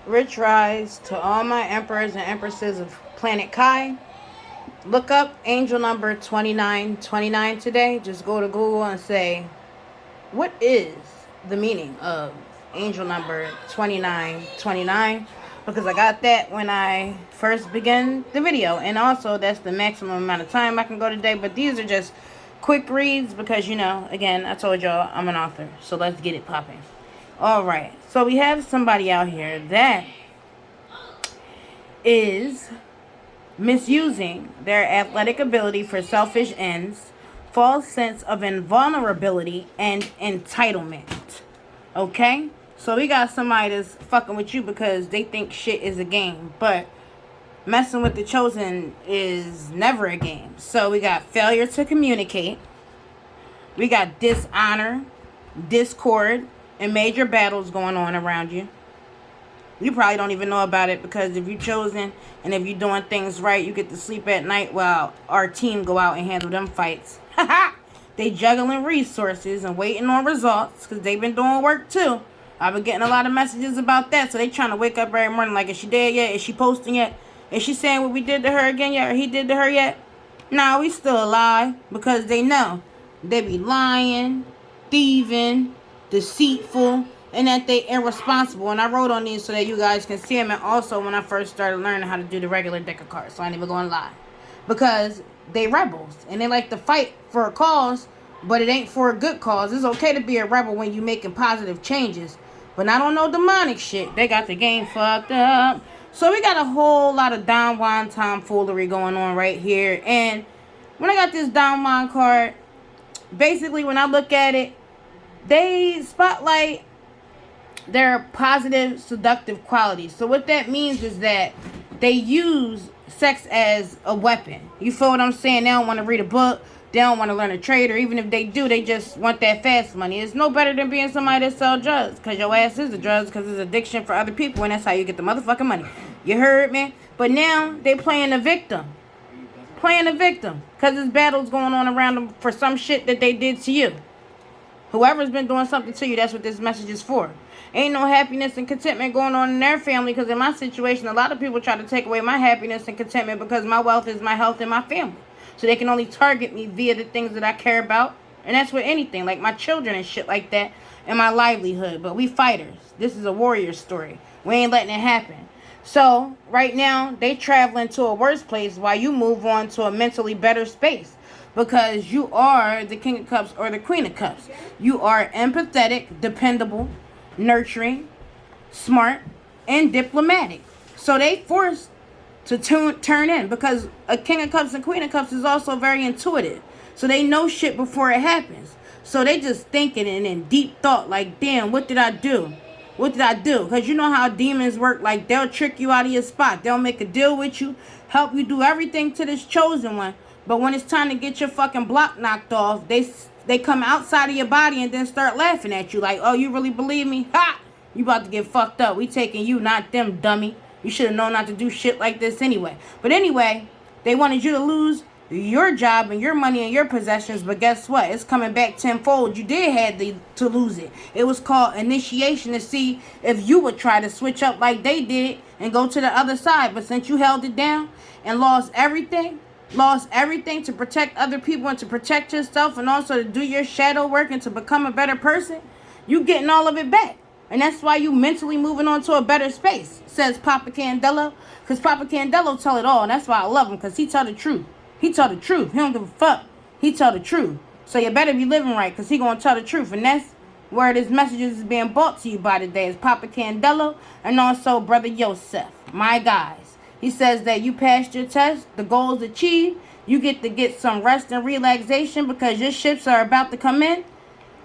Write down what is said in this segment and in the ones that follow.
Rich rise to all my emperors and empresses of planet Kai. Look up angel number 2929 today. Just go to Google and say, what is the meaning of angel number 2929? Because I got that when I first began the video. And also, that's the maximum amount of time I can go today. But these are just quick reads because, again, I told y'all I'm an author. So let's get it popping. Alright, so we have somebody out here that is misusing their athletic ability for selfish ends, false sense of invulnerability, and entitlement. Okay? So we got somebody that's fucking with you because they think shit is a game. But messing with the chosen is never a game. So we got failure to communicate. We got dishonor, discord, and major battles going on around you. You probably don't even know about it because if you're chosen and if you're doing things right, you get to sleep at night while our team go out and handle them fights. They juggling resources and waiting on results because they've been doing work too. I've been getting a lot of messages about that. So they trying to wake up every morning like, is she dead yet? Is she posting yet? Is she saying what we did to her again yet? Or he did to her yet? Nah, we still alive because they know they be lying, thieving, deceitful, and that they irresponsible. And I wrote on these so that you guys can see them. And also when I first started learning how to do the regular deck of cards, so I ain't even gonna lie, because they rebels and they like to fight for a cause, but it ain't for a good cause. It's okay to be a rebel when you making positive changes, but not on no demonic shit. They got the game fucked up. So we got a whole lot of Don Juan tomfoolery going on right here. And when I got this Don Juan card, basically when I look at it, they spotlight their positive seductive qualities. So what that means is that they use sex as a weapon. You feel what I'm saying? They don't want to read a book. They don't want to learn a trade. Or even if they do, they just want that fast money. It's no better than being somebody that sells drugs. Because your ass is a drug. Because it's addiction for other people. And that's how you get the motherfucking money. You heard me? But now they playing the victim. Playing the victim. Because there's battles going on around them for some shit that they did to you. Whoever's been doing something to you, that's what this message is for. Ain't no happiness and contentment going on in their family, because in my situation, a lot of people try to take away my happiness and contentment because my wealth is my health and my family. So they can only target me via the things that I care about. And that's with anything, like my children and shit like that, and my livelihood. But we fighters. This is a warrior story. We ain't letting it happen. So right now, they traveling to a worse place while you move on to a mentally better space. Because you are the King of Cups or the Queen of Cups. You are empathetic, dependable, nurturing, smart, and diplomatic. So they forced to turn in. Because a King of Cups and Queen of Cups is also very intuitive. So they know shit before it happens. So they just thinking and in deep thought like, damn, what did I do? What did I do? Because you know how demons work. Like, they'll trick you out of your spot. They'll make a deal with you. Help you do everything to this chosen one. But when it's time to get your fucking block knocked off, they come outside of your body and then start laughing at you. Like, oh, you really believe me? Ha! You about to get fucked up. We taking you, not them, dummy. You should have known not to do shit like this anyway. But anyway, they wanted you to lose your job and your money and your possessions. But guess what? It's coming back tenfold. You did have to lose it. It was called initiation to see if you would try to switch up like they did and go to the other side. But since you held it down and lost everything to protect other people and to protect yourself and also to do your shadow work and to become a better person, you getting all of it back. And that's why you mentally moving on to a better space, says Papa Candelo. Because Papa Candelo tell it all. And that's why I love him, because he tell the truth. He tell the truth. He don't give a fuck. He tell the truth. So you better be living right, because he going to tell the truth. And that's where this message is being brought to you by today, is Papa Candelo and also Brother Yosef. My guys. He says that you passed your test, the goal is achieved. You get to get some rest and relaxation because your ships are about to come in.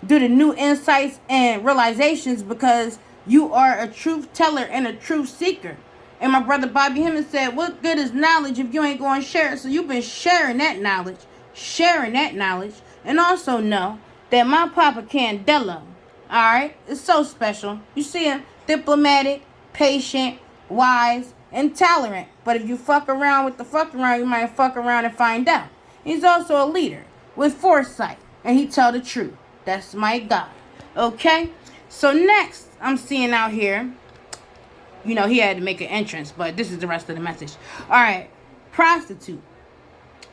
Due to new insights and realizations, because you are a truth teller and a truth seeker. And my brother Bobby Hemmings said, what good is knowledge if you ain't going to share it? So you've been sharing that knowledge. And also know that my Papa Candelo, alright, is so special. You see him, diplomatic, patient, wise, and tolerant. But if you fuck around with the fuck around, you might fuck around and find out. He's also a leader with foresight, and he tell the truth. That's my God. Okay? So next, I'm seeing out here You know, he had to make an entrance, but this is the rest of the message. All right. Prostitute.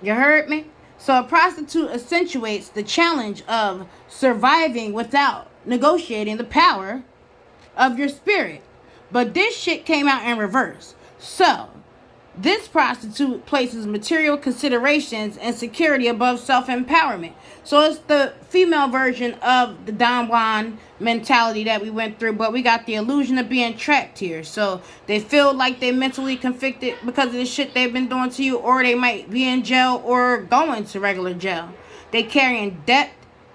You heard me? So a prostitute accentuates the challenge of surviving without negotiating the power of your spirit. But this shit came out in reverse. So, this prostitute places material considerations and security above self-empowerment. So it's the female version of the Don Juan mentality that we went through, but we got the illusion of being trapped here. So they feel like they mentally convicted because of the shit they've been doing to you, or they might be in jail or going to regular jail. They carrying debt,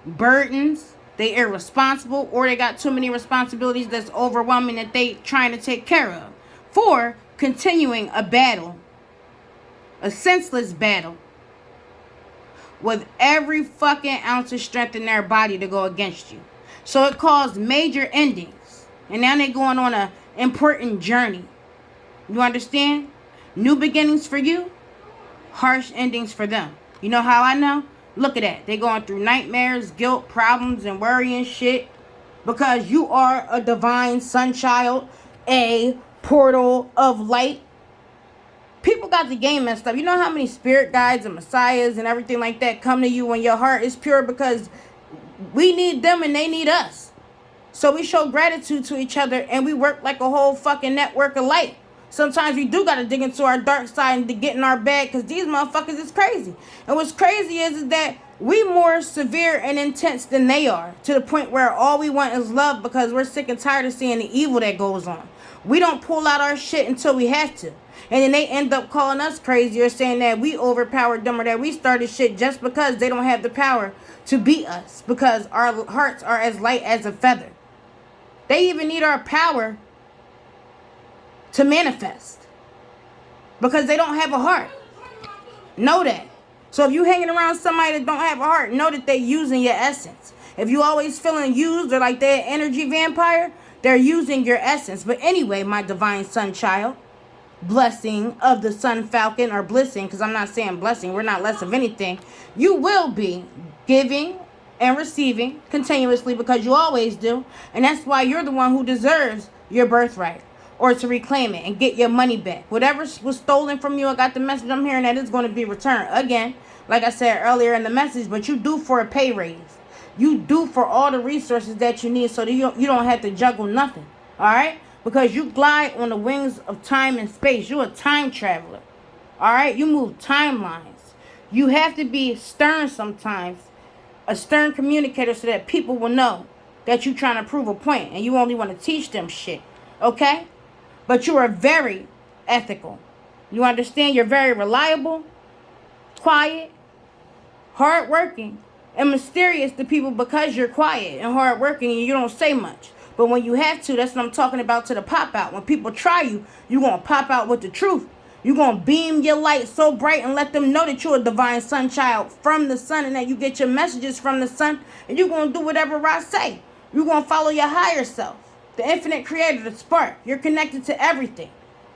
burdens, they irresponsible, or they got too many responsibilities that's overwhelming that they trying to take care of. 4, continuing a battle, a senseless battle, with every fucking ounce of strength in their body to go against you. So it caused major endings. And now they're going on an important journey. You understand? New beginnings for you, harsh endings for them. You know how I know? Look at that. They're going through nightmares, guilt, problems, and worry and shit. Because you are a divine sun child, a portal of light. People got the game messed up. You know how many spirit guides and messiahs and everything like that come to you when your heart is pure, because we need them and they need us. So we show gratitude to each other and we work like a whole fucking network of light. Sometimes we do got to dig into our dark side and to get in our bag, because these motherfuckers is crazy. And what's crazy is that we more severe and intense than they are, to the point where all we want is love, because we're sick and tired of seeing the evil that goes on. We don't pull out our shit until we have to. And then they end up calling us crazy or saying that we overpowered them or that we started shit just because they don't have the power to beat us, because our hearts are as light as a feather. They even need our power to manifest, because they don't have a heart. Know that. So if you hanging around somebody that don't have a heart, know that they using your essence. If you always feeling used or like they're an energy vampire, they're using your essence. But anyway, my divine sun child, blessing of the sun falcon, or blessing, because I'm not saying blessing, we're not less of anything. You will be giving and receiving continuously, because you always do. And that's why you're the one who deserves your birthright, or to reclaim it and get your money back. Whatever was stolen from you, I got the message I'm hearing that it's going to be returned. Again, like I said earlier in the message, but you due for a pay raise. You due for all the resources that you need, so that you don't have to juggle nothing. All right? Because you glide on the wings of time and space. You're a time traveler. All right? You move timelines. You have to be stern sometimes, a stern communicator, so that people will know that you're trying to prove a point and you only want to teach them shit. Okay? But you are very ethical. You understand? You're very reliable, quiet, hardworking, and mysterious to people, because you're quiet and hardworking and you don't say much. But when you have to, that's what I'm talking about, to the pop out. When people try you, you're going to pop out with the truth. You're going to beam your light so bright and let them know that you're a divine sun child from the sun, and that you get your messages from the sun, and you're going to do whatever I say. You're going to follow your higher self, the infinite creator, the spark. You're connected to everything.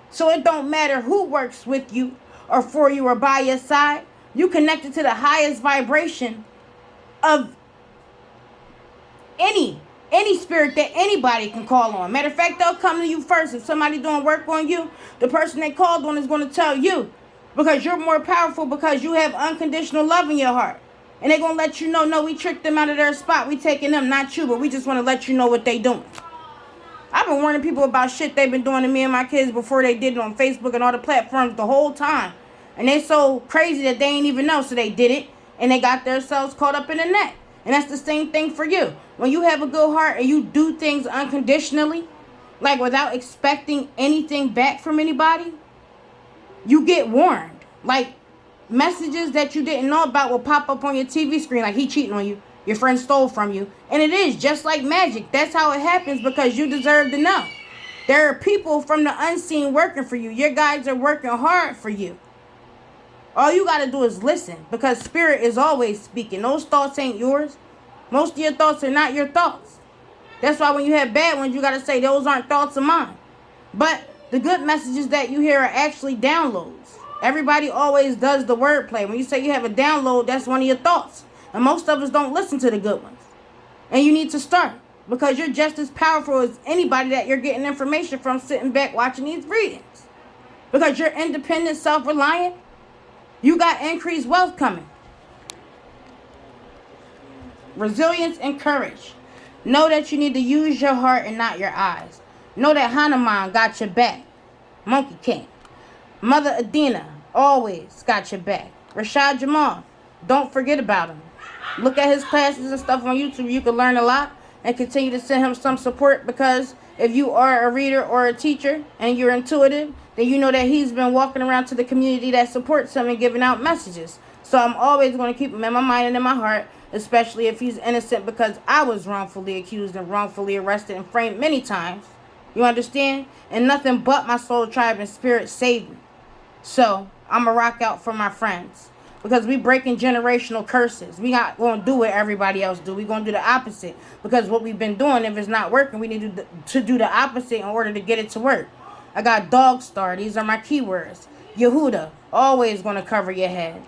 So it don't matter who works with you or for you or by your side. You connected to the highest vibration of any spirit that anybody can call on. Matter of fact, they'll come to you first. If somebody doing work on you, the person they called on is going to tell you, because you're more powerful, because you have unconditional love in your heart. And they're going to let you know, no, we tricked them out of their spot. We taking them, not you, but we just want to let you know what they doing. I've been warning people about shit they've been doing to me and my kids before they did it on Facebook and all the platforms the whole time. And they so crazy that they ain't even know, so they did it. And they got themselves caught up in the net. And that's the same thing for you. When you have a good heart and you do things unconditionally, like without expecting anything back from anybody, you get warned. Like, messages that you didn't know about will pop up on your TV screen, like he cheating on you, your friend stole from you. And it is just like magic. That's how it happens, because you deserve to know. There are people from the unseen working for you. Your guides are working hard for you. All you got to do is listen, because spirit is always speaking. Those thoughts ain't yours. Most of your thoughts are not your thoughts. That's why when you have bad ones, you got to say, those aren't thoughts of mine. But the good messages that you hear are actually downloads. Everybody always does the wordplay. When you say you have a download, that's one of your thoughts. And most of us don't listen to the good ones. And you need to start. Because you're just as powerful as anybody that you're getting information from sitting back watching these readings. Because you're independent, self-reliant. You got increased wealth coming. Resilience and courage. Know that you need to use your heart and not your eyes. Know that Hanuman got your back. Monkey King. Mother Adina always got your back. Rashad Jamal, don't forget about him. Look at his classes and stuff on YouTube. You can learn a lot and continue to send him some support, because if you are a reader or a teacher and you're intuitive, then you know that he's been walking around to the community that supports him and giving out messages. So I'm always going to keep him in my mind and in my heart, especially if he's innocent, because I was wrongfully accused and wrongfully arrested and framed many times. You understand? And nothing but my soul, tribe, and spirit saved me. So I'm going to rock out for my friends, because we breaking generational curses. We not going to do what everybody else do. We going to do the opposite, because what we've been doing, if it's not working, we need to do the opposite in order to get it to work. I got Dog Star. These are my keywords. Yehuda, always going to cover your head.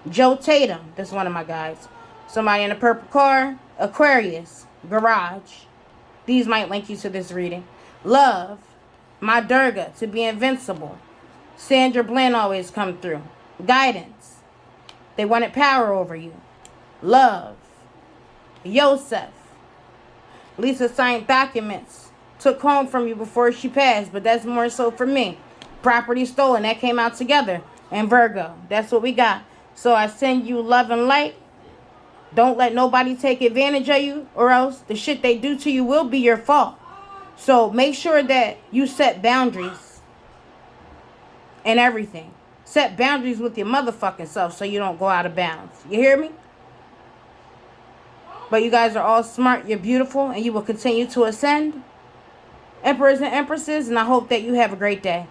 Joe Tatum, that's one of my guys. Somebody in a purple car. Aquarius, garage. These might link you to this reading. Love, my Durga, to be invincible. Sandra Bland always come through. Guidance, they wanted power over you. Love, Yosef, Lisa signed documents, took home from you before she passed, but that's more so for me. Property stolen, that came out together. And Virgo, that's what we got. So I send you love and light. Don't let nobody take advantage of you, or else the shit they do to you will be your fault. So make sure that you set boundaries and everything. Set boundaries with your motherfucking self so you don't go out of bounds. You hear me? But you guys are all smart. You're beautiful, and you will continue to ascend. Emperors and empresses, and I hope that you have a great day.